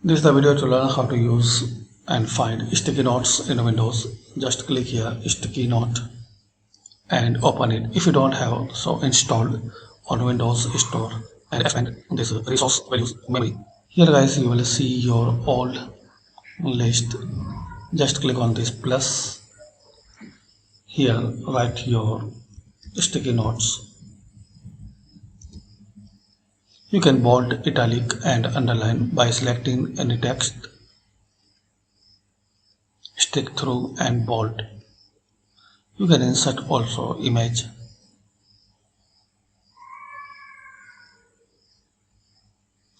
This is the video to learn how to use and find sticky notes in Windows. Just click here, sticky note, and open it. If you don't have, so installed on Windows Store and expand this resource values memory. Here guys, you will see your old list. Just click on this plus. Here write your sticky notes. You can bold, italic and underline by selecting any text, stick through and bold. You can insert also image.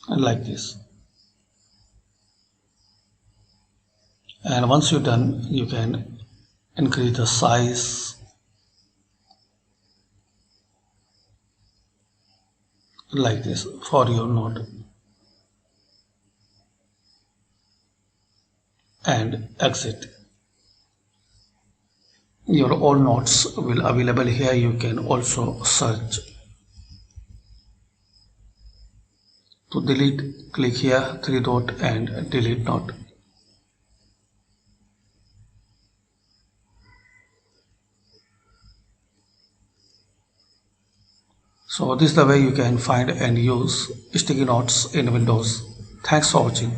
And like this. And once you're done, you can increase the size like this for your note. And exit. Your old notes will available here. You can also search. To delete, click here, three dot and delete note. So this is the way you can find and use sticky notes in Windows. Thanks for watching.